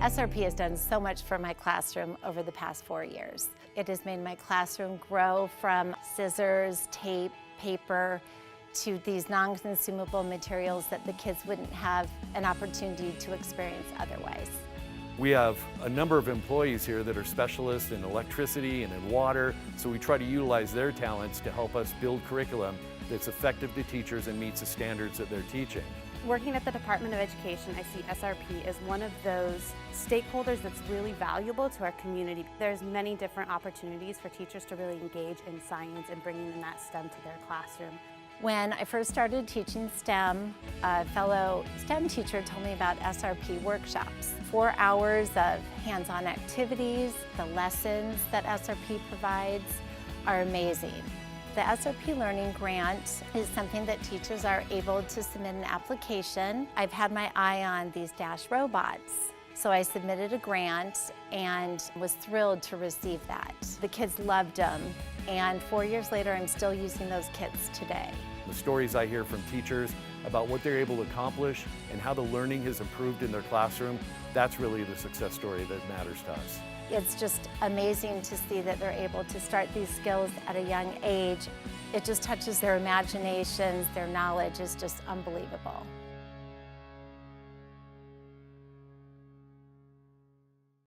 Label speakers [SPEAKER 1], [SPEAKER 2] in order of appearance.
[SPEAKER 1] SRP has done so much for my classroom over the past 4 years. It has made my classroom grow from scissors, tape, paper, to these non-consumable materials that the kids wouldn't have an opportunity to experience otherwise.
[SPEAKER 2] We have a number of employees here that are specialists in electricity and in water, so we try to utilize their talents to help us build curriculum that's effective to teachers and meets the standards that they're teaching.
[SPEAKER 3] Working at the Department of Education, I see SRP as one of those stakeholders that's really valuable to our community. There's many different opportunities for teachers to really engage in science and bringing in that STEM to their classroom.
[SPEAKER 1] When I first started teaching STEM, a fellow STEM teacher told me about SRP workshops. 4 hours of hands-on activities. The lessons that SRP provides are amazing. The SRP Learning Grant is something that teachers are able to submit an application. I've had my eye on these Dash robots. So I submitted a grant and was thrilled to receive that. The kids loved them, and 4 years later, I'm still using those kits today.
[SPEAKER 2] The stories I hear from teachers about what they're able to accomplish and how the learning has improved in their classroom, that's really the success story that matters to us.
[SPEAKER 1] It's just amazing to see that they're able to start these skills at a young age. It just touches their imaginations, their knowledge is just unbelievable.